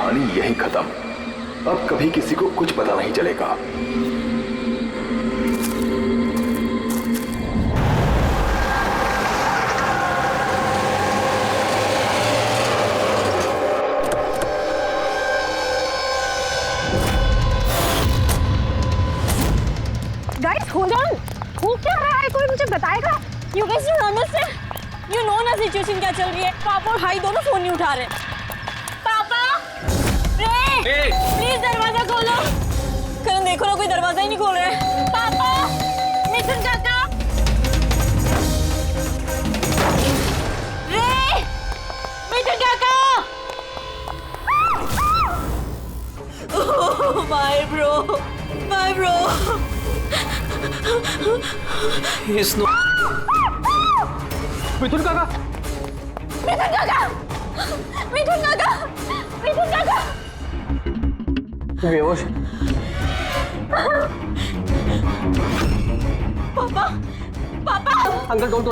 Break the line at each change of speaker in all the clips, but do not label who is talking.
कहानी यहीं खत्म। अब कभी किसी को कुछ पता नहीं चलेगा।
गाइस होल्ड ऑन, हो क्या रहा है? कोई मुझे बताएगा?
You guys don't understand. You know ना सिचुएशन क्या चल रही है। पापा और भाई दोनों फोन नहीं उठा रहे। पापा, रे, प्लीज दरवाजा खोलो। करण देखो ना, कोई दरवाजा ही नहीं खोल रहा है। पापा, मिथुन काका, रे, मिथुन काका। Oh, my bro, my bro.
He's not. मिथुन काका,
मिथुन काका, मिथुन काका, मिथुन काका।
बेहोश।
पापा, पापा।
अंकल डोंट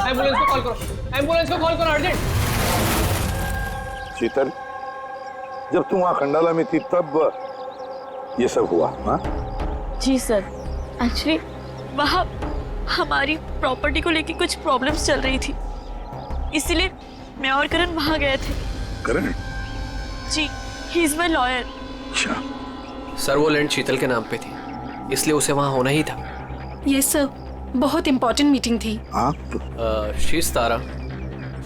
एम्बुलेंस को कॉल करो, एम्बुलेंस को कॉल करो अर्जेंट।
शीतल, जब तुम वहां खंडाला में थी तब ये सब हुआ? हाँ
जी सर, एक्चुअली वहाँ हमारी प्रॉपर्टी को लेके कुछ प्रॉब्लम्स चल रही थी, इसीलिए मैं और करण वहाँ गए थे।
करण?
जी, ही इज माय लॉयर।
अच्छा।
सर वो लैंड शीतल के नाम पे थी, इसलिए उसे वहाँ होना ही था।
यस सर, बहुत इंपॉर्टेंट मीटिंग थी।
आप?
She is Tara,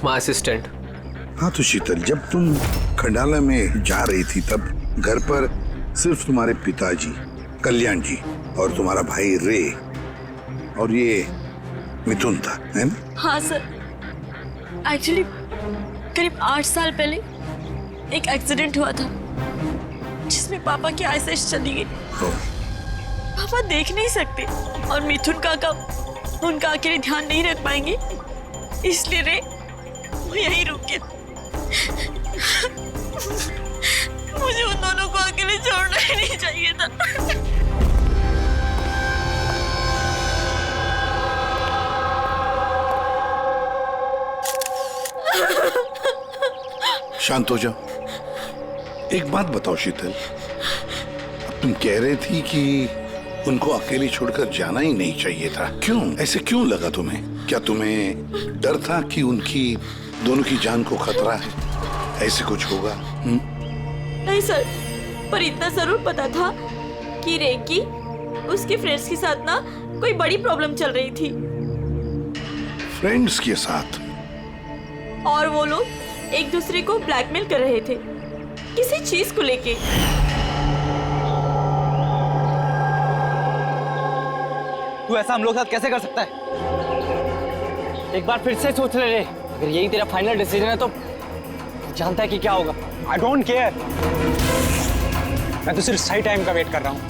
my assistant.
हाँ तो शीतल, जब तुम खंडाला में जा रही थी तब घर पर सिर्फ तुम्हारे पिताजी कल्याण जी और तुम्हारा भाई रे और ये मिथुन था, है ना?
हाँ सर, एक्चुअली करीब 8 साल पहले एक एक्सीडेंट हुआ था जिसमें पापा की आईसाइट चली गई। पापा देख नहीं सकते और मिथुन काका उनका अकेले ध्यान नहीं रख पाएंगे, इसलिए रे वो यहीं रुक गए। मुझे उन दोनों को अकेले छोड़ना ही नहीं चाहिए था।
शांत हो जाओ। एक बात बताओ शीतल, अब तुम कह रहे थी कि उनको अकेले छोड़कर जाना ही नहीं चाहिए था, क्यों? ऐसे क्यों लगा तुम्हें? क्या तुम्हें डर था कि उनकी दोनों की जान को खतरा है, ऐसे कुछ होगा?
नहीं सर, पर इतना जरूर पता था कि रे की उसके फ्रेंड्स के साथ ना कोई बड़ी प्रॉब्लम चल रही थी।
फ्रेंड्स के साथ?
और वो लोग एक दूसरे को ब्लैकमेल कर रहे थे किसी चीज को लेके।
तू ऐसा हम लोग के साथ कैसे कर सकता है? एक बार फिर से सोच ले रे, अगर यही तेरा फाइनल डिसीजन है तो जानता है कि क्या होगा।
आई डोंट केयर, मैं तो सिर्फ सही टाइम का वेट कर रहा हूँ।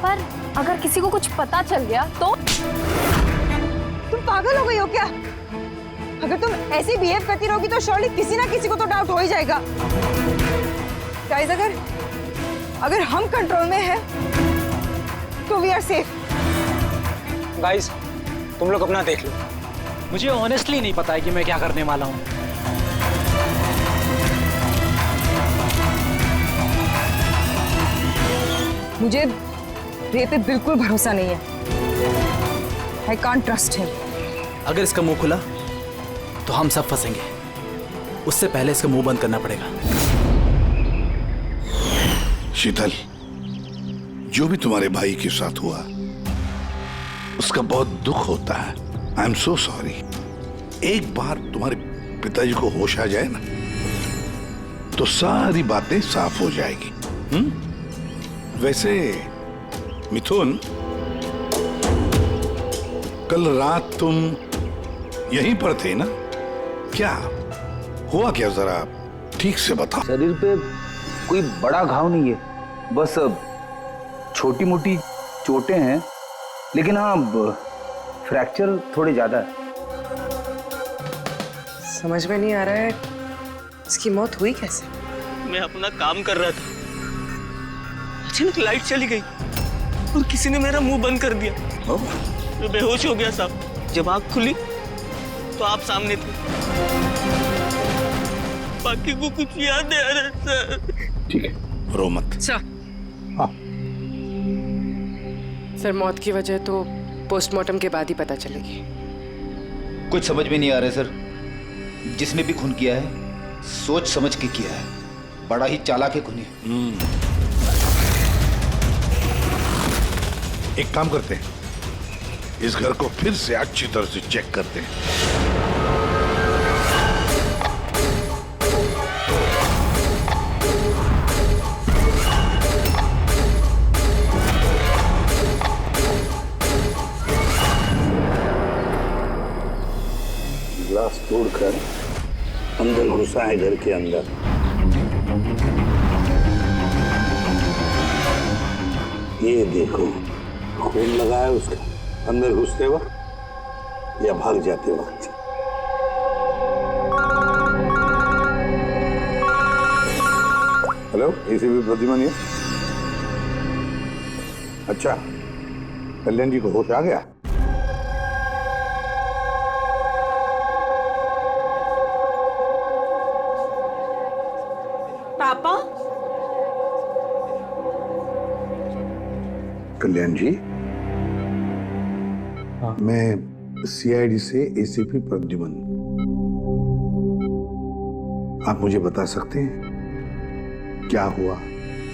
पर अगर किसी को कुछ पता चल गया तो?
तुम पागल हो गई हो क्या? अगर तुम ऐसे बिहेव करती रहोगी तो श्योरली किसी ना किसी को तो डाउट हो ही जाएगा। गाइस, अगर हम कंट्रोल में हैं तो वी आर सेफ।
गाइस, तुम लोग अपना देख लो। मुझे ऑनेस्टली नहीं पता है कि मैं क्या करने वाला हूँ।
मुझे रे पे बिल्कुल भरोसा नहीं है। I can't trust him.
अगर इसका मुंह खुला तो हम सब फंसेंगे, उससे पहले इसका मुंह बंद करना पड़ेगा।
शीतल, जो भी तुम्हारे भाई के साथ हुआ उसका बहुत दुख होता है। I am so sorry. एक बार तुम्हारे पिताजी को होश आ जाए ना तो सारी बातें साफ हो जाएगी। वैसे मिथुन, कल रात तुम यहीं पर थे ना? क्या हुआ, क्या जरा ठीक से बताओ।
शरीर पे कोई बड़ा घाव नहीं है, बस छोटी मोटी चोटें हैं, लेकिन हाँ फ्रैक्चर थोड़े ज्यादा है।
समझ में नहीं आ रहा है इसकी मौत हुई कैसे?
मैं अपना काम कर रहा था, अचानक लाइट चली गई और किसी ने मेरा मुंह बंद कर दिया। मैं बेहोश हो गया साहब। जब आँख खुली तो आप सामने थे। बाकी को कुछ याद नहीं आ रहा सर।
ठीक है, रो मत।
सर।
हाँ।
सर, मौत की वजह तो पोस्टमार्टम के बाद ही पता चलेगी।
कुछ समझ में नहीं आ रहा है सर। जिसने भी खून किया है सोच समझ के किया है। बड़ा ही चालाक है खूनी।
एक काम करते हैं, इस घर को फिर से अच्छी तरह से चेक करते हैं। ग्लास तोड़कर अंदर घुसा है घर के अंदर। ये देखो, खून लगा है उसका अंदर घुसते वक्त या भाग जाते वक्त। Hello, ACP Pradyuman. अच्छा, कल्याण जी को होश आ गया?
पापा?
कल्याण जी, मैं सीआईडी से एसीपी प्रद्युमन। आप मुझे बता सकते हैं क्या हुआ?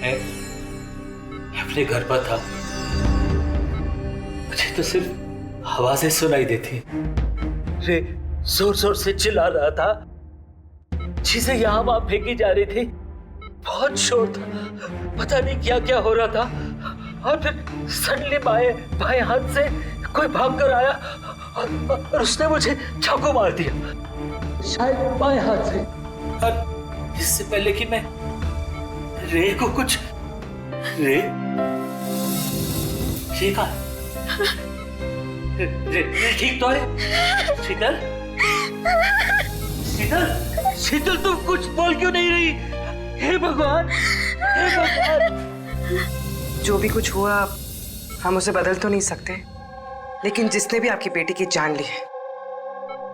मैं अपने घर पर था, मुझे तो सिर्फ आवाजें सुनाई देती। रे जोर जोर से चिल्ला रहा था, चीजें यहाँ वहां फेंकी जा रही थी, बहुत शोर था, पता नहीं क्या क्या हो रहा था। और फिर सडनली बाएं हाथ से कोई भाग कर आया और उसने मुझे चाकू मार दिया, शायद बाएं हाथ से। और इससे पहले कि मैं रे को कुछ रे ठीक है? रे ठीक तो है? शीतल, शीतल, शीतल, तुम कुछ बोल क्यों नहीं रही? हे भगवान, हे भगवान।
जो भी कुछ हुआ हम उसे बदल तो नहीं सकते, लेकिन जिसने भी आपकी बेटी की जान ली है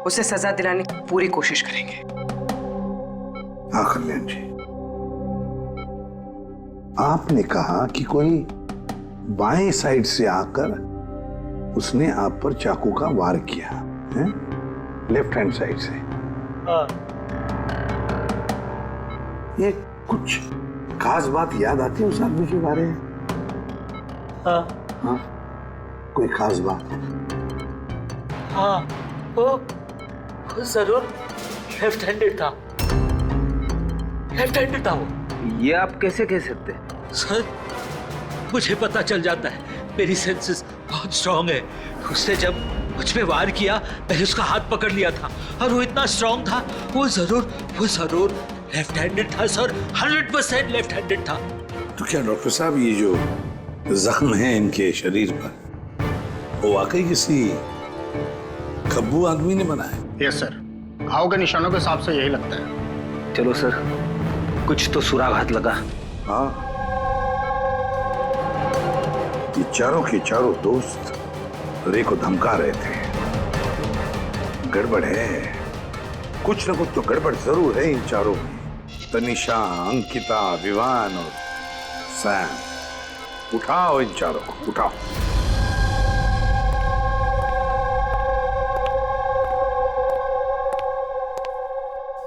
उसे सजा दिलाने की पूरी कोशिश करेंगे।
हाँ कल्याण जी, आपने कहा कि कोई बाएं साइड से आकर उसने आप पर चाकू का वार किया है, लेफ्ट हैंड साइड से। ये कुछ खास बात याद आती है उस आदमी के बारे में? हाँ, कोई खास बात?
हाँ, वो जरूर लेफ्ट हैंडेड था, लेफ्ट हैंडेड था वो।
ये आप कैसे कह सकते हैं?
सर, मुझे पता चल जाता है, मेरी सेंसेस बहुत स्ट्रांग है। उसने जब मुझ पे वार किया, मैंने उसका हाथ पकड़ लिया था और वो इतना स्ट्रांग था, वो जरूर लेफ्ट हैंडेड था सर, 100% लेफ्ट हैंडेड था।
तो क्या डॉक्टर साहब, ये जो जख्म है इनके शरीर पर, वो वाकई किसी खब्बू आदमी ने बनाया?
यस सर, घाव के निशानों के हिसाब से यही लगता है।
चलो सर, कुछ तो सुराग हाथ लगा।
हाँ, ये चारों के चारों दोस्त रे को धमका रहे थे। गड़बड़ है, कुछ न कुछ तो गड़बड़ जरूर है इन चारों में। तनिषा, अंकिता, विवान और सैम। उठाओ इन चारों को, उठाओ।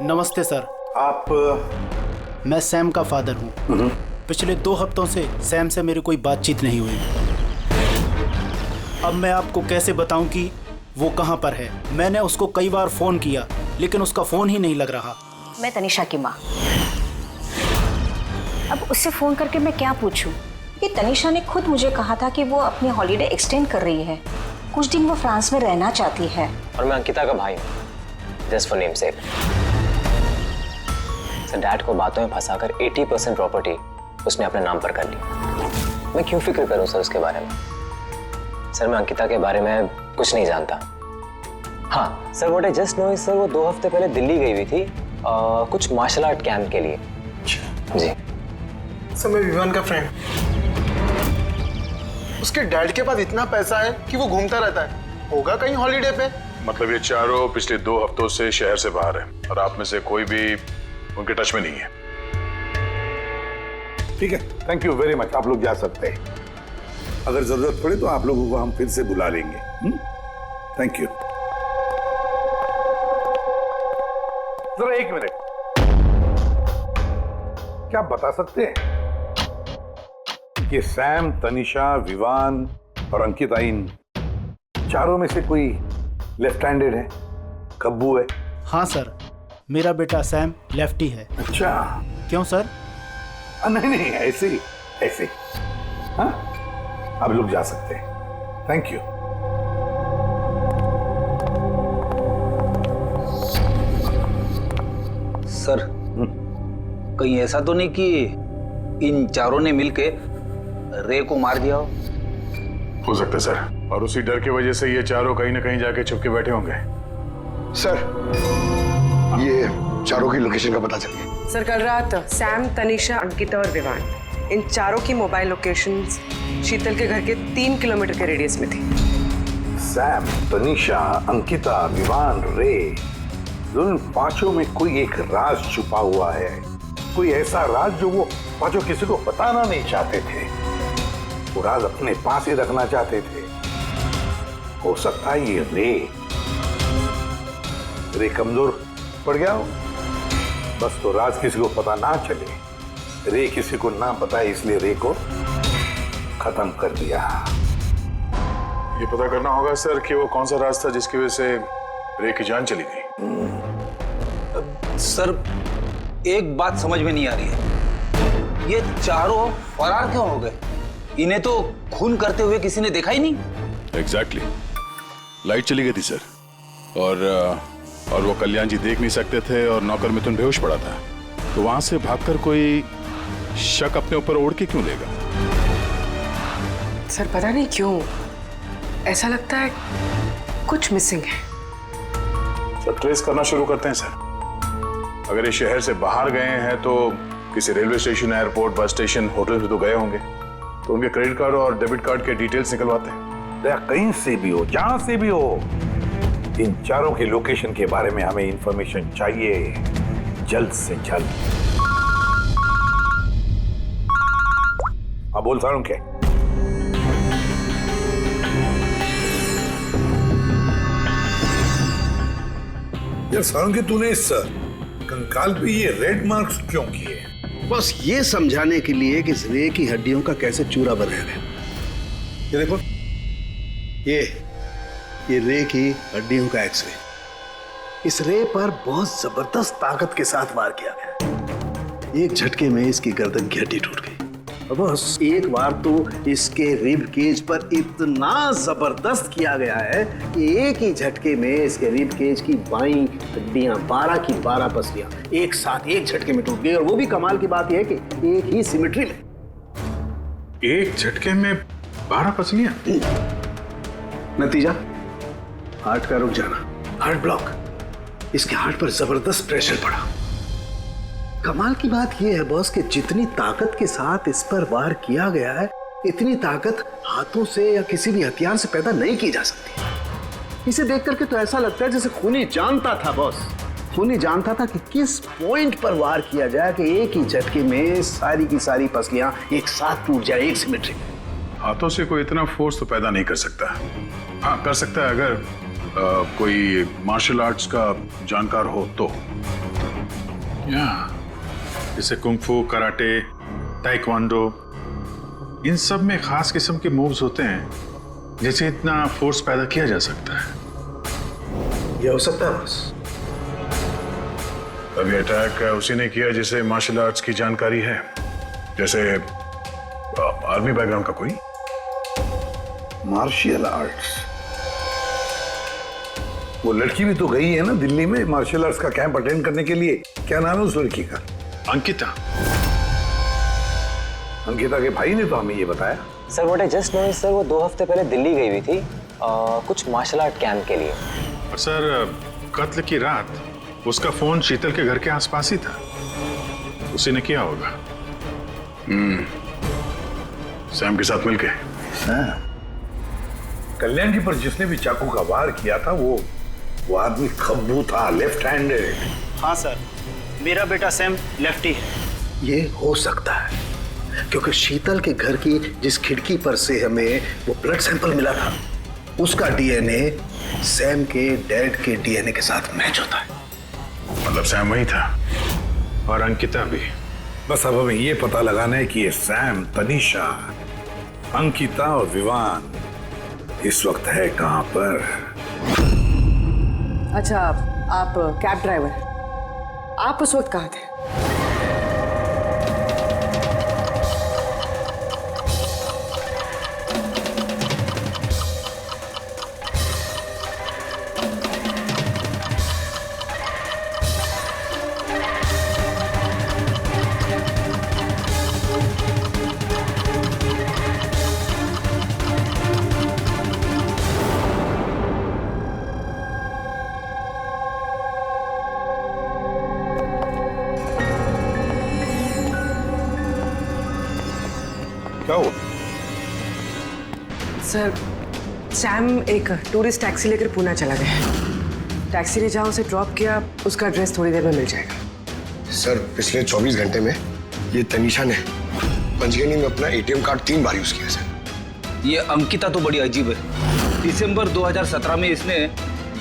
नमस्ते सर।
आप?
मैं सैम का फादर हूँ। पिछले 2 हफ्तों से सैम से मेरी कोई बातचीत नहीं हुई। अब मैं आपको कैसे बताऊं कि वो कहाँ पर है। मैंने उसको कई बार फोन किया लेकिन उसका फोन ही नहीं लग रहा।
मैं तनिषा की माँ। अब उससे फोन करके मैं क्या पूछूं? कि तनिषा ने खुद मुझे कहा था कि वो अपनी हॉलीडे एक्सटेंड कर रही है, कुछ दिन वो फ्रांस में रहना चाहती है।
और मैं अंकिता का भाई हूँ, just for name sec. Sir, dad को बातों में फंसाकर 80% प्रॉपर्टी उसने अपने नाम पर कर ली। मैं क्यों फिक्र करूं सर उसके बारे में? सर, मैं अंकिता के बारे में कुछ नहीं जानता। हाँ sir, what I just know is sir, वो 2 हफ्ते पहले दिल्ली गई हुई थी कुछ मार्शल आर्ट कैंप के लिए। जी
सर, मैं विवान का फ्रेंड। उसके डैड के पास इतना पैसा है कि वो घूमता रहता है। होगा कहीं हॉलीडे पे।
मतलब ये चारों पिछले 2 हफ्तों से शहर से बाहर है और आप में से कोई भी उनके टच में नहीं है?
ठीक है, थैंक यू वेरी मच। आप लोग जा सकते हैं। अगर जरूरत पड़े तो आप लोगों को हम फिर से बुला लेंगे। Thank you. जरा एक मिनट, क्या आप बता सकते हैं कि सैम, तनिषा, विवान और अंकिता इन चारों में से कोई लेफ्ट हैंडेड है? कब्बू है?
हाँ सर, मेरा बेटा सैम लेफ्टी है।
अच्छा,
क्यों सर?
नहीं नहीं, ऐसे ही ऐसे। हाँ, आप लोग जा सकते हैं। Thank you.
सर, कहीं ऐसा तो नहीं कि इन चारों ने मिलके रे को मार दिया
हो सकता है सर, और उसी डर की वजह से ये चारों कहीं ना कहीं जाके छुप के बैठे होंगे।
सर, ये चारों की लोकेशन का पता चल गया।
सर, कल रात सैम, तनिषा, अंकिता और विवान, इन चारों की मोबाइल लोकेशंस शीतल के घर के 3 किलोमीटर के रेडियस में थी।
सैम, तनिषा, अंकिता, विवान, रे, उन पांचों में कोई एक राज छुपा हुआ है। कोई ऐसा राज जो वो पांचों किसी को बताना नहीं चाहते थे। वो राज अपने पास ही रखना चाहते थे। हो सकता है ये रे कमजोर पड़ गया हो, बस तो राज किसी को पता ना चले। रे किसी को ना बताए, इसलिए रे को खत्म कर दिया।
ये पता करना होगा सर कि वो कौन सा राज था जिसकी वजह से रे की जान चली गई।
सर, एक बात समझ में नहीं आ रही है, ये चारों फरार क्यों हो गए? इन्हें तो खून करते हुए किसी ने देखा ही नहीं।
एग्जैक्टली, लाइट चली गई थी सर, और वो कल्याण जी देख नहीं सकते थे और नौकर मिथुन बेहोश पड़ा था, तो वहां से भागकर कोई शक अपने ऊपर ओढ़ के क्यों लेगा?
सर, पता नहीं क्यों ऐसा लगता है कुछ मिसिंग है।
सर, ट्रेस करना शुरू करते हैं सर। अगर ये शहर से बाहर गए हैं तो किसी railway station, airport, bus station, hotel में तो गए होंगे, तो उनके क्रेडिट कार्ड और डेबिट कार्ड के डिटेल्स निकलवाते हैं।
कहीं से भी हो, जहां से भी हो, इन चारों के लोकेशन के बारे में हमें इंफॉर्मेशन चाहिए, जल्द से जल्द। अब बोल सारुण के। यार सारुण के, तूने इस कंकाल पे ये रेड मार्क्स क्यों किए?
बस ये समझाने के लिए कि इस रे की हड्डियों का कैसे चूरा बनाया गया। ये देखो, ये रे की हड्डियों का एक्सरे। इस रे पर बहुत जबरदस्त ताकत के साथ वार किया गया। एक झटके में इसकी गर्दन की हड्डी टूट गई। बस एक बार तो इसके रिब केज पर इतना जबरदस्त किया गया है कि एक ही झटके में इसके रिब केज की बाईं हड्डियां 12 की 12 पसलियां एक साथ एक झटके में टूट गई। और वो भी कमाल की बात यह है कि एक ही सिमेट्री में।
एक झटके में 12 पसलियां?
नतीजा, हार्ट का रुक जाना, हार्ट ब्लॉक। इसके हार्ट पर जबरदस्त प्रेशर पड़ा। कमाल की बात यह है बॉस कि जितनी ताकत के साथ इस पर वार किया गया है, इतनी ताकत हाथों से या किसी भी हथियार से पैदा नहीं की जा सकती। इसे देख करके तो ऐसा लगता है जैसे खूनी जानता था बॉस। खूनी जानता था कि किस पॉइंट पर वार किया जाए कि एक ही झटके में सारी की सारी पसलियां एक साथ टूट जाए, एक सिमेट्री में।
हाथों से कोई इतना फोर्स तो पैदा नहीं कर सकता। हाँ, कर सकता है अगर कोई मार्शल आर्ट्स का जानकार हो तो। जैसे कुंग-फू, कराटे, ताइक्वांडो, इन सब में खास किस्म के मूव्स होते हैं जिससे इतना फोर्स पैदा किया जा सकता है।
यह हो सकता है बस।
अभी अटैक उसी ने किया जिसे मार्शल आर्ट्स की जानकारी है, जैसे आर्मी बैकग्राउंड का कोई।
Martial arts? वो लड़की भी तो गई है ना दिल्ली में मार्शल आर्ट्स का कैंप अटेंड करने के लिए। क्या नाम है उस लड़की का?
अंकिता।
अंकिता के भाई ने तो हमें ये बताया।
Sir, what I just know sir, वो 2 हफ्ते पहले दिल्ली गई हुई थी कुछ मार्शल आर्ट कैंप के लिए।
और सर, कत्ल की रात उसका फोन शीतल के घर के आसपास ही था। उसी ने किया होगा। सैम के साथ मिलके।
कल्याण जी पर जिसने भी चाकू का वार किया था वो आदमी खब्बू था, लेफ्ट हैंडेड।
हाँ सर, मेरा बेटा सैम लेफ्टी है।
ये हो सकता है, क्योंकि शीतल के घर की जिस खिड़की पर से हमें वो ब्लड सैंपल मिला था, उसका डीएनए सैम के डैड के डीएनए के साथ मैच होता है।
मतलब सैम वही था और अंकिता भी।
बस अब हमें ये पता लगाना है कि ये सैम, तनीषा, अंकिता और विवान इस वक्त है कहां पर।
अच्छा, आप कैब ड्राइवर, आप उस वक्त कहाँ थे?
क्या हुआ?
सर, सैम एक टूरिस्ट टैक्सी लेकर पूना चला गया। टैक्सी ने जहाँ उसे ड्रॉप किया, उसका एड्रेस थोड़ी देर में मिल जाएगा।
सर, पिछले 24 घंटे में ये तनीषा ने पंचगनी में अपना एटीएम कार्ड 3 बार यूज किया सर।
ये अंकिता तो बड़ी अजीब है। दिसंबर 2017 में इसने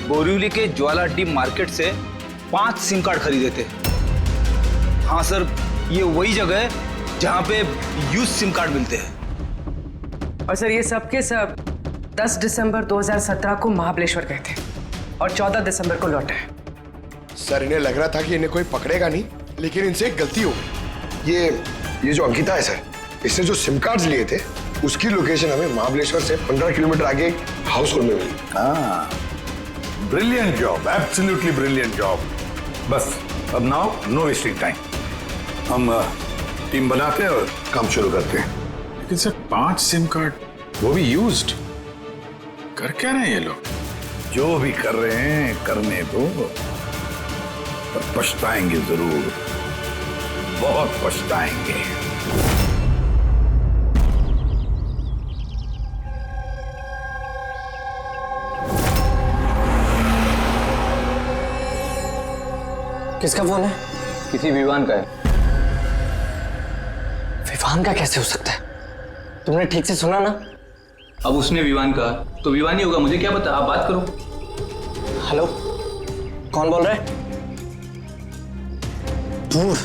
बोरिवली के ज्वाला डी मार्केट से 5 सिम कार्ड खरीदे थे। हाँ सर, ये वही जगह है जहाँ पे यूज सिम कार्ड मिलते हैं।
और सर, ये सब के सब 10 दिसंबर 2017 को महाबलेश्वर गए थे और 14 दिसंबर को लौटे।
सर, इन्हें लग रहा था कि इन्हें कोई पकड़ेगा नहीं, लेकिन इनसे एक गलती हो गई। ये जो अंकिता है सर, इसने जो सिम कार्ड्स लिए थे उसकी लोकेशन हमें महाबलेश्वर से 15 किलोमीटर आगे हाउस होल्ड में मिली।
हाँ, brilliant job, absolutely brilliant job. बस अब नाउ नो वेस्टिंग टाइम, हम टीम बनाते हैं और काम शुरू करते हैं।
लेकिन सर 5 सिम कार्ड, वो भी यूज्ड, कर क्या रहे हैं ये लोग?
जो भी कर रहे हैं करने दो, पर पछताएंगे जरूर, बहुत पछताएंगे।
किसका फोन है?
किसी विवान का है।
विवान का कैसे हो सकता है? तुमने ठीक से सुना ना?
अब उसने विवान कहा तो विवान ही होगा, मुझे क्या पता, आप बात करो।
हेलो, कौन बोल रहा है? दूर,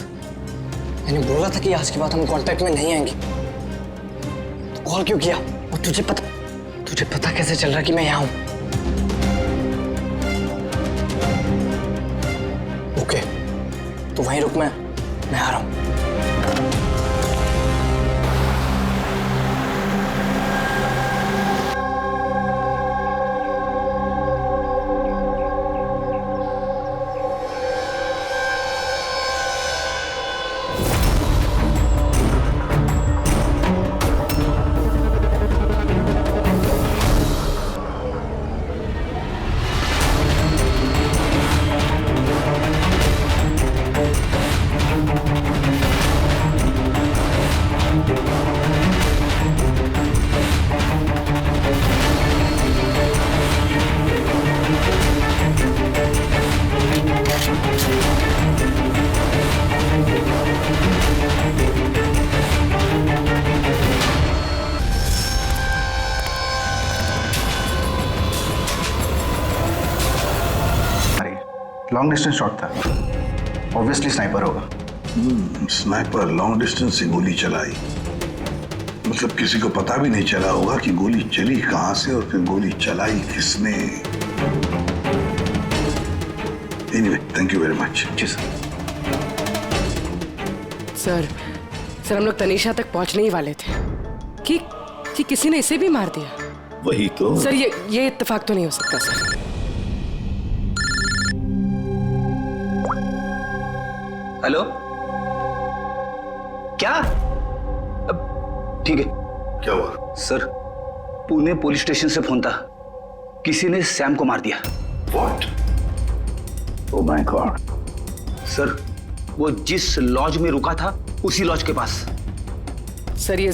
मैंने बोला था कि आज के बाद हम कांटेक्ट में नहीं आएंगे, तो कॉल क्यों किया? और तुझे पता कैसे चल रहा कि मैं यहाँ हूं? ओके, तो वहीं रुक, मैं आ रहा हूं।
लॉन्ग डिस्टेंस शॉट था, ऑब्वियसली स्नाइपर होगा।
स्नाइपर लॉन्ग डिस्टेंस से गोली चलाई, मतलब किसी को पता भी नहीं चला होगा कि गोली चली कहां से और फिर गोली चलाई किसने। Anyway, thank you very much.
जी सर।
सर हम लोग तनीषा तक पहुंचने ही वाले थे कि किसी ने इसे भी मार दिया।
वही तो
सर, ये इत्तेफाक तो नहीं हो सकता सर।
हेलो, क्या? ठीक है।
क्या हुआ?
सर, पुणे पुलिस स्टेशन से फोन था, किसी ने सैम को मार दिया।
What? Oh my God.
Sir, वो जिस लॉज में रुका था उसी लॉज के पास।
सर, ये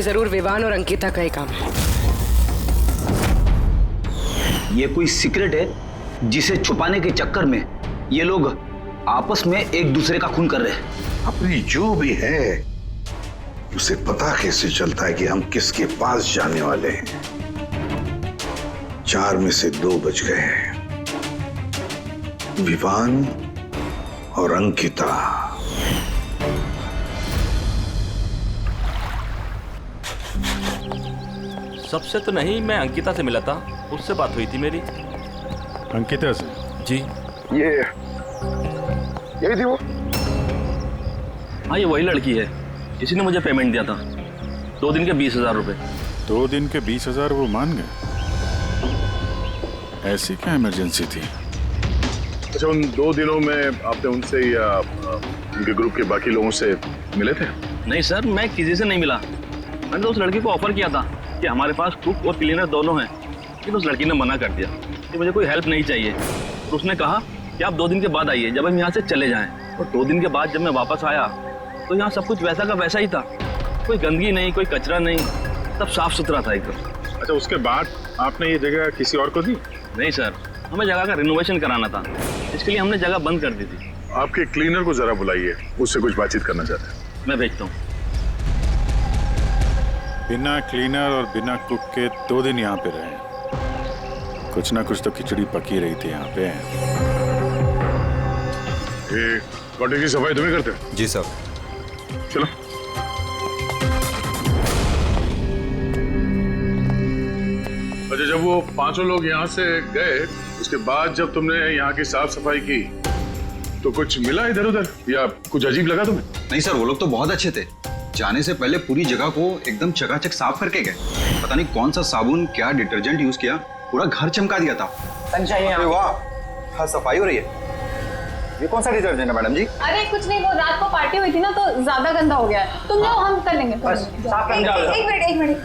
जरूर विवान और अंकिता का ही काम है।
ये कोई सीक्रेट है जिसे छुपाने के चक्कर में ये लोग आपस में एक दूसरे का खून कर रहे हैं।
अपनी जो भी है उसे पता कैसे चलता है कि हम किसके पास जाने वाले हैं? 4 में से 2 बज गए हैं। विवान और अंकिता।
सबसे तो नहीं, मैं अंकिता से मिला था, उससे बात हुई थी मेरी।
अंकिता से?
जी।
यही थी वो?
हाँ, ये वही लड़की है, इसी ने मुझे पेमेंट दिया था, 2 दिन के 20,000 रुपए।
2 दिन के 20,000 वो मान गए? ऐसी क्या इमरजेंसी थी? अच्छा, उन 2 दिनों में आपने उनसे या उनके ग्रुप के बाकी लोगों से मिले थे?
नहीं सर, मैं किसी से नहीं मिला। मैंने तो उस लड़की को ऑफर किया था कि हमारे पास कुक और क्लीनर दोनों हैं, लेकिन उस लड़की ने मना कर दिया कि मुझे कोई हेल्प नहीं चाहिए। तो उसने कहा कि आप 2 दिन के बाद आइए, जब हम यहाँ से चले जाएं। और 2 दिन के बाद जब मैं वापस आया तो यहाँ सब कुछ वैसा का वैसा ही था, कोई गंदगी नहीं, कोई कचरा नहीं, सब साफ सुथरा था एकदम।
अच्छा, उसके बाद आपने ये जगह किसी और को दी?
नहीं सर, हमें जगह का रिनोवेशन कराना था, इसके लिए हमने जगह बंद कर दी थी।
आपके क्लीनर को जरा बुलाइए, उससे कुछ बातचीत करना चाहते हैं।
मैं भेजता हूँ।
बिना क्लीनर और बिना कुक के 2 दिन यहाँ पे रहे, कुछ ना कुछ तो खिचड़ी पकी रही थी यहाँ पे। कॉटेज की सफाई तुम्हें करते हो?
जी सर।
चलो। अच्छा, जब वो 5 लोग यहाँ से गए, उसके बाद जब तुमने यहाँ की साफ सफाई की तो कुछ मिला इधर उधर या कुछ अजीब लगा तुम्हें?
नहीं सर, वो लोग तो बहुत अच्छे थे। जाने से पहले पूरी जगह को एकदम चकाचक साफ करके गए। पता नहीं कौन सा साबुन, क्या डिटर्जेंट यूज किया, पूरा घर चमका दिया था।
वाह, हाँ, सफाई हो रही है। ये कौन सा डिटर्जेंट है मैडम जी?
अरे कुछ नहीं, वो रात को पार्टी हुई थी ना तो ज्यादा गंदा हो गया है। तुम जाओ, हम कर लेंगे।
बस साफ कर जाओ।
एक मिनट।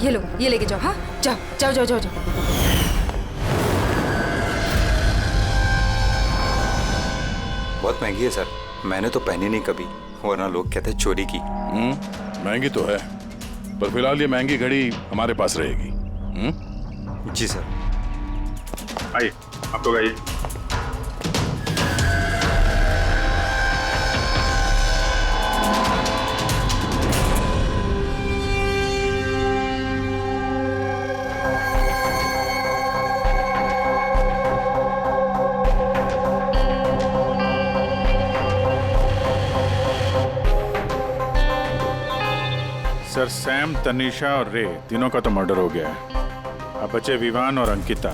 ये लो, ये लेके जाओ। हाँ, जाओ।
बहुत महंगी है सर, मैंने तो पहनी नहीं कभी, वरना लोग कहते हैं चोरी की।
महंगी तो है, पर फिलहाल ये महंगी घड़ी हमारे पास रहेगी।
जी सर।
आइए, आप लोग आइए। सर, सैम, तनीषा और रे तीनों का तो मर्डर हो गया है। अब बचे विवान और अंकिता।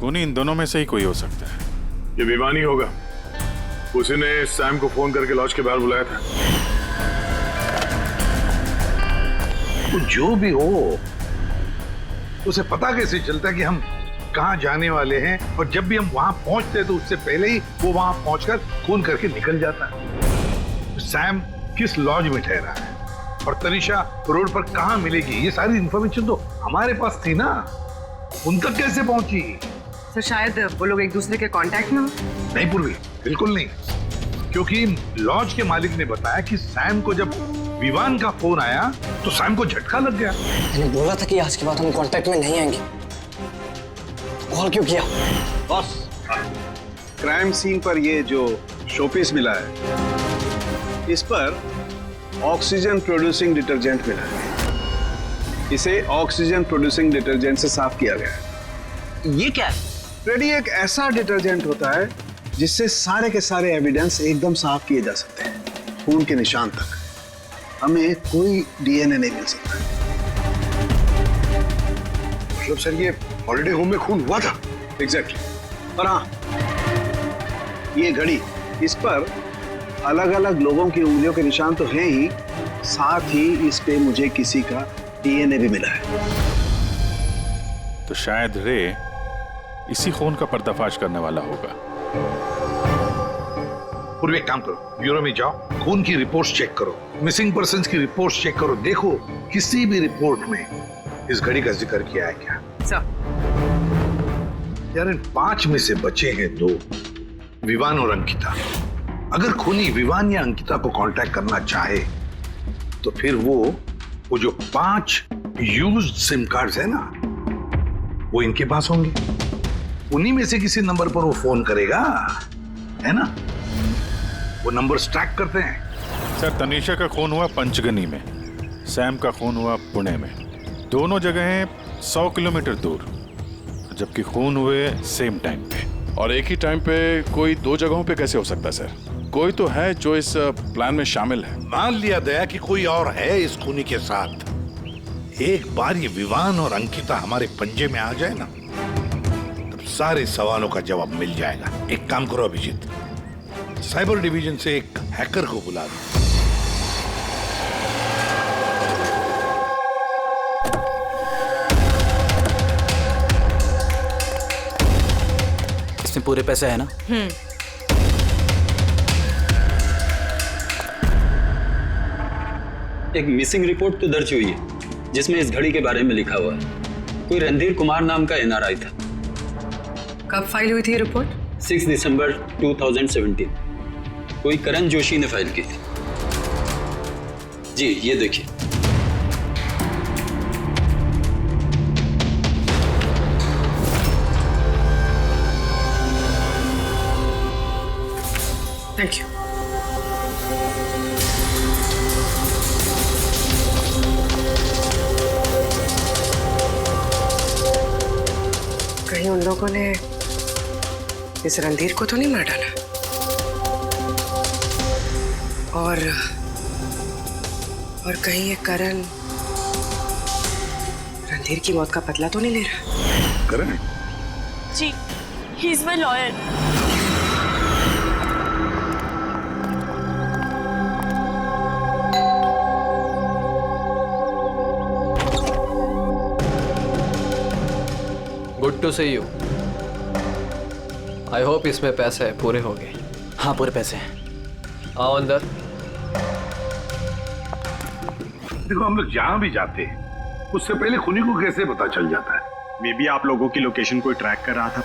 खूनी इन दोनों में से ही कोई हो सकता है। ये विवान ही होगा, उसी ने सैम को फोन करके लॉज के बाहर बुलाया था।
तो जो भी हो, उसे पता कैसे चलता है कि हम कहाँ जाने वाले हैं? और जब भी हम वहां पहुंचते हैं तो उससे पहले ही वो वहां पहुंचकर फोन करके निकल जाता है। सैम किस लॉज में ठहरा है और तनीषा रोड पर कहाँ मिलेगी, ये सारी इंफॉर्मेशन तो हमारे पास थी ना। उन तक कैसे पहुंची?
सर, शायद वो लोग एक दूसरे के कांटेक्ट में हो।
नहीं पूर्वी, बिल्कुल नहीं, क्योंकि लॉज के मालिक ने बताया कि सैम को जब विवान का फोन आया तो सैम को झटका लग गया।
मैंने बोला था कि आज के बाद हम कांटेक्ट में नहीं आएंगे, कॉल क्यों किया?
बॉस, क्राइम सीन पर ये जो शोपीस मिला है, इस पर ऑक्सीजन प्रोड्यूसिंग डिटर्जेंट मिला है। इसे ऑक्सीजन प्रोड्यूसिंग डिटर्जेंट से साफ किया गया है।
ये क्या है?
रेडी एक ऐसा डिटर्जेंट होता है जिससे सारे के सारे एविडेंस एकदम साफ किए जा सकते हैं, खून के निशान तक। हमें कोई डीएनए नहीं मिल सकता।
मतलब सर, ये हॉलिडे होम में खून हुआ था?
एग्जैक्टली। और हाँ, ये घड़ी, इस पर अलग अलग लोगों की उंगलियों के निशान तो हैं ही, साथ ही इस पे मुझे किसी का डीएनए भी मिला है।
तो शायद रे इसी खून का पर्दाफाश करने वाला होगा।
पूर्व एक काम करो, ब्यूरो में जाओ, खून की रिपोर्ट्स चेक करो, मिसिंग पर्सन्स की रिपोर्ट्स चेक करो, देखो किसी भी रिपोर्ट में इस घड़ी का जिक्र किया है क्या।
सर,
यार, इन 5 में से बचे हैं 2, विवान और अंकिता। अगर खूनी विवान या अंकिता को कांटेक्ट करना चाहे तो फिर वो जो 5 यूज्ड सिम कार्ड्स है ना, वो इनके पास होंगे। उन्हीं में से किसी नंबर पर वो फोन करेगा, है ना? वो नंबर्स ट्रैक करते हैं।
सर, तनीषा का खून हुआ पंचगनी में, सैम का खून हुआ पुणे में। दोनों जगहें 100 किलोमीटर दूर, जबकि खून हुए सेम टाइम पे। और एक ही टाइम पे कोई दो जगहों पे कैसे हो सकता है सर? कोई तो है जो इस प्लान में शामिल है।
मान लिया दया कि कोई और है इस खूनी के साथ। एक बार ये विवान और अंकिता हमारे पंजे में आ जाए ना, तब सारे सवालों का जवाब मिल जाएगा। एक काम करो अभिजीत, साइबर डिवीजन से एक हैकर को बुला दो।
इसमें पूरे पैसे है ना?
एक मिसिंग रिपोर्ट तो दर्ज हुई है जिसमें इस घड़ी के बारे में लिखा हुआ है। कोई रणधीर कुमार नाम का एनआरआई था।
कब फाइल हुई थी रिपोर्ट?
6 दिसंबर 2017। कोई करण जोशी ने फाइल की थी। जी ये देखिए।
Thank you. कहीं उन लोगों ने इस रणधीर को तो नहीं मार डाला? और कहीं ये करण रणधीर की मौत का बदला तो नहीं ले रहा?
करण?
जी, he is my lawyer.
Good to see you. I hope इसमें पैसे पूरे हो गए।
हाँ पूरे पैसे हैं।
आओ अंदर।
देखो, हम लोग जहां भी जाते हैं उससे पहले खूनी को कैसे पता चल जाता है?
मे बी आप लोगों की लोकेशन कोई ट्रैक कर रहा था।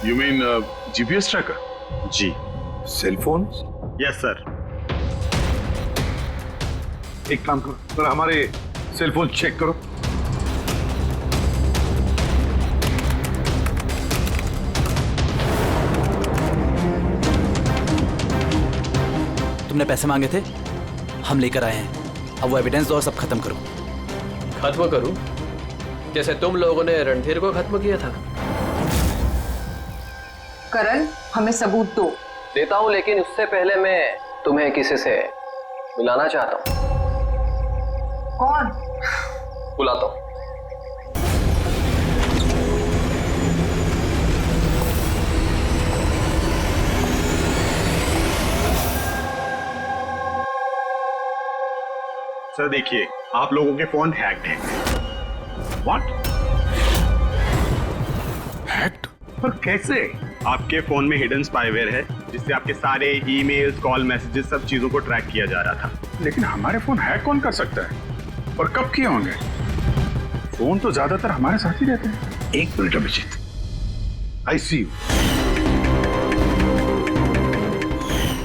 You mean GPS tracker? जी।
Cell phone?
Yes sir.
एक काम करो, तो हमारे सेल फोन चेक करो।
तुमने पैसे मांगे थे, हम लेकर आए हैं। अब वो एविडेंस दो और सब खत्म करो।
खत्म करूं? जैसे तुम लोगों ने रणधीर को खत्म किया था।
करण, हमें सबूत दो।
देता हूं, लेकिन उससे पहले मैं तुम्हें किसी से मिलाना चाहता हूं।
कौन?
बुलाता हूं।
सर देखिए, आप लोगों के फोन हैक्ड हैं। व्हाट?
हैक्ड? पर कैसे?
आपके फोन में हिडन स्पाईवेयर है जिससे आपके सारे ईमेल्स, कॉल, मैसेजेस, सब चीजों को ट्रैक किया जा रहा था। लेकिन हमारे फोन हैक कौन कर सकता है? और कब किए होंगे? फोन तो ज्यादातर हमारे साथ ही रहते हैं।
एक minute Abhijeet, I see you.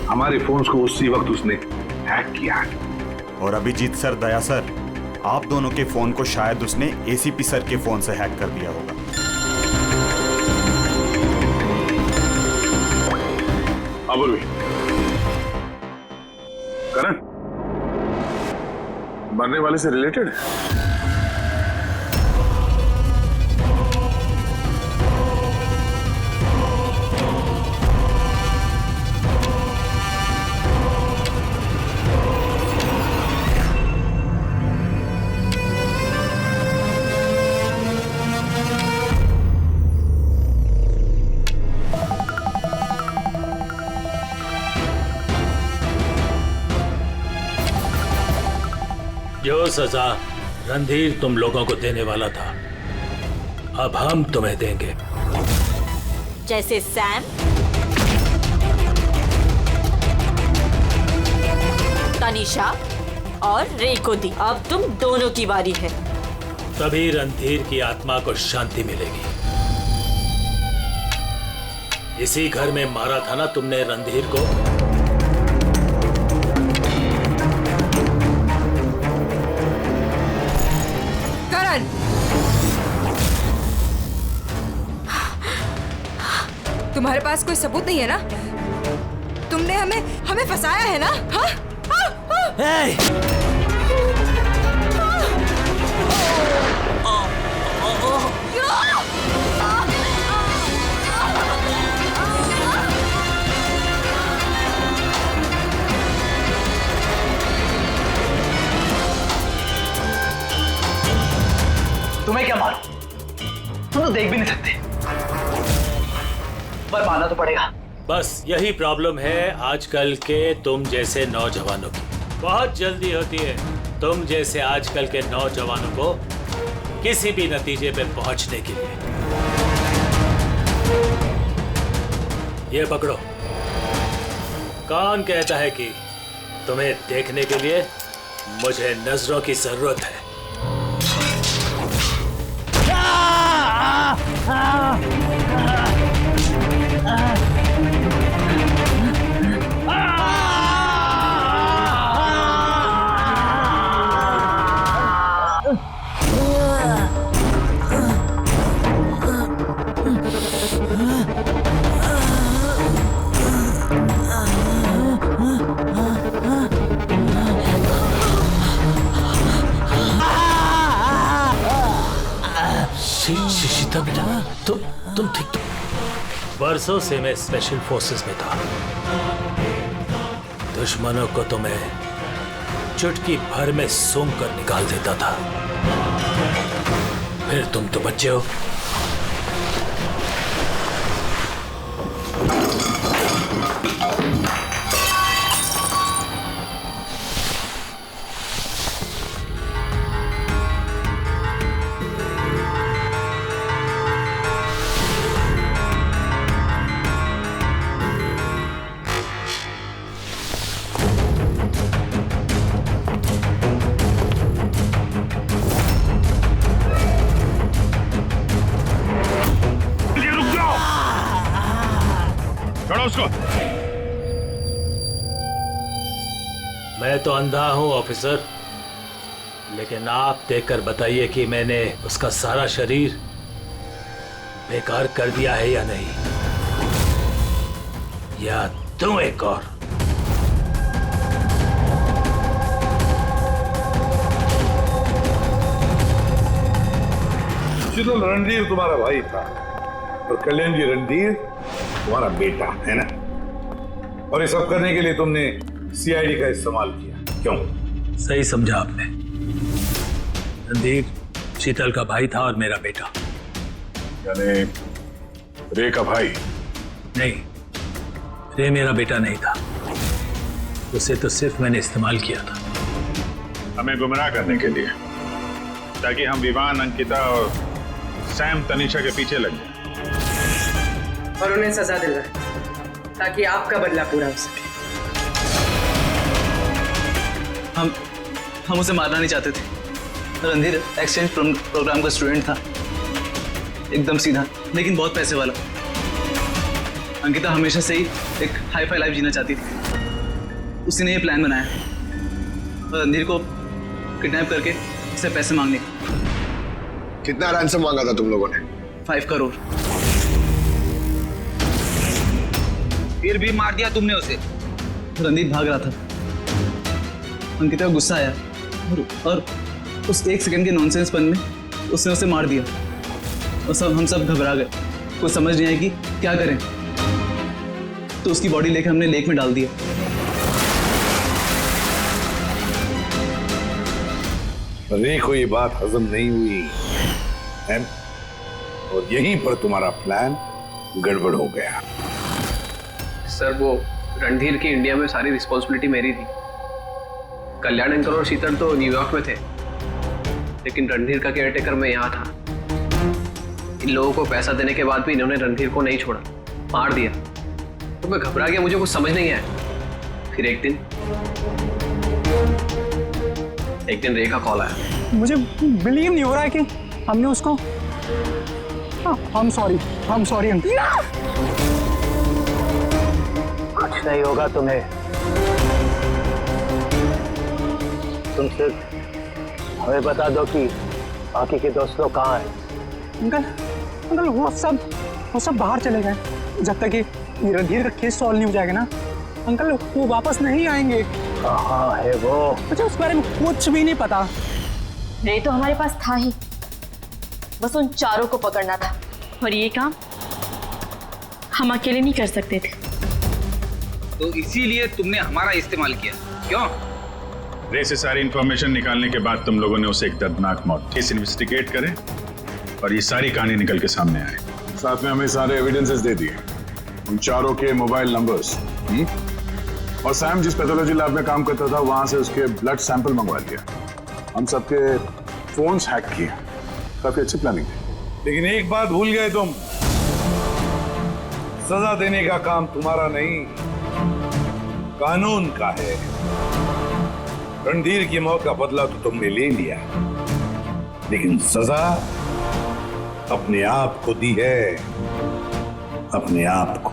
हमारे फोन्स को उसी वक्त उसने हैक किया है।
और अभिजीत सर, दया सर, आप दोनों के फोन को शायद उसने एसीपी सर के फोन से हैक कर दिया होगा।
अबुल करण मरने वाले से रिलेटेड है?
जो सजा रणधीर तुम लोगों को देने वाला था, अब हम तुम्हें देंगे।
जैसे सैम, तनीषा और रे को दी। अब तुम दोनों की बारी है।
तभी रणधीर की आत्मा को शांति मिलेगी। इसी घर में मारा था ना तुमने रणधीर को?
करण, तुम्हारे पास कोई सबूत नहीं है ना? तुमने हमें फंसाया है ना? हाँ?
तुम्हें क्या मालूम? तुम तो देख भी नहीं सकते, पर मानना तो पड़ेगा।
बस यही प्रॉब्लम है आजकल के तुम जैसे नौजवानों की। बहुत जल्दी होती है तुम जैसे आजकल के नौजवानों को किसी भी नतीजे पे पहुंचने के लिए। ये पकड़ो। कौन कहता है कि तुम्हें देखने के लिए मुझे नजरों की जरूरत है? शीतल बेटा, तुम ठीक तो? बरसों से मैं स्पेशल फोर्सेस में था। दुश्मनों को तो मैं चुटकी भर में सूंघ कर निकाल देता था। फिर तुम तो बच्चे हो।
उसको।
मैं तो अंधा हूं ऑफिसर, लेकिन आप देखकर बताइए कि मैंने उसका सारा शरीर बेकार कर दिया है या नहीं, या तुम एक और?
शीतल, रणधीर तुम्हारा भाई था और कल्याण जी रणधीर तुम्हारा बेटा है ना? और ये सब करने के लिए तुमने सीआईडी का इस्तेमाल किया, क्यों?
सही समझा आपने। रणधीर शीतल का भाई था और मेरा बेटा।
यानी रे का भाई?
नहीं, रे मेरा बेटा नहीं था। उसे तो सिर्फ मैंने इस्तेमाल किया था
हमें गुमराह करने के लिए, ताकि हम विवान, अंकिता और सैम तनीषा के पीछे लग जाए
और उन्हें सजा दिलवाए, ताकि आपका बदला पूरा हो सके।
हम उसे मारना नहीं चाहते थे। रणधीर एक्सचेंज प्रोग्राम का स्टूडेंट था, एकदम सीधा, लेकिन बहुत पैसे वाला। अंकिता हमेशा से ही एक हाई फाई लाइफ जीना चाहती थी। उसी ने ये प्लान बनाया और रणधीर को किडनैप करके उससे पैसे मांगने।
कितना रैंसम मांगा था तुम लोगों ने?
5 करोड़।
फिर भी मार दिया तुमने उसे।
रणधीर भाग रहा था, अंकिता को गुस्सा आया और उस 1 सेकंड के नॉनसेंसपन में उसने उसे मार दिया। और हम सब घबरा गए, कुछ समझ नहीं आई कि क्या करें। तो उसकी बॉडी लेकर हमने लेक में डाल दिया।
रे को ये बात हजम नहीं हुई है? और यहीं पर तुम्हारा प्लान गड़बड़ हो गया।
सर, वो रणधीर की इंडिया में सारी रिस्पॉन्सिबिलिटी मेरी थी। कल्याण अंकल और शीतल तो न्यूयॉर्क में थे, लेकिन रणधीर का केयरटेकर मैं यहाँ था। इन लोगों को पैसा देने के बाद भी इन्होंने रणधीर को नहीं छोड़ा, मार दिया। तो मैं घबरा गया, मुझे कुछ समझ नहीं आया। फिर एक दिन रे का कॉल आया।
मुझे बिलीव नहीं हो रहा है कि हमने उसको। I'm sorry uncle.
कुछ नहीं होगा तुम्हें। तुम सिर्फ हमें बता दो कि बाकी के दोस्त लोग कहाँ हैं।
अंकल वो सब बाहर चले गए। जब तक कि रणधीर का केस सॉल्व नहीं हो जाएगा ना, अंकल वो वापस नहीं आएंगे।
कहाँ है वो?
मुझे उस बारे में कुछ भी नहीं पता।
नहीं तो हमारे पास था ही, बस उन चारों को पकड़ना था, और ये काम हम अकेले नहीं कर सकते थे।
तो इसीलिए तुमने हमारा इस्तेमाल किया, क्यों?
रे से सारी इंफॉर्मेशन निकालने के बाद तुम लोगों ने उसे एक दर्दनाक मौत केस इन्वेस्टिगेट करें और ये सारी कहानी निकल के सामने आए। साथ में हमें सारे एविडेंसेस दे दिए, उन चारों के मोबाइल नंबर्स, और सैम जिस पैथोलॉजी लैब में काम करता था वहां से उसके ब्लड सैंपल मंगवा लिया। हम सबके फोन्स हैक किए। काफी अच्छी प्लानिंग थी।
लेकिन एक बात भूल गए तुम, सजा देने का काम तुम्हारा नहीं, कानून का है। रणधीर की मौत का बदला तो तुमने ले लिया, लेकिन सजा अपने आप को दी है, अपने आप को।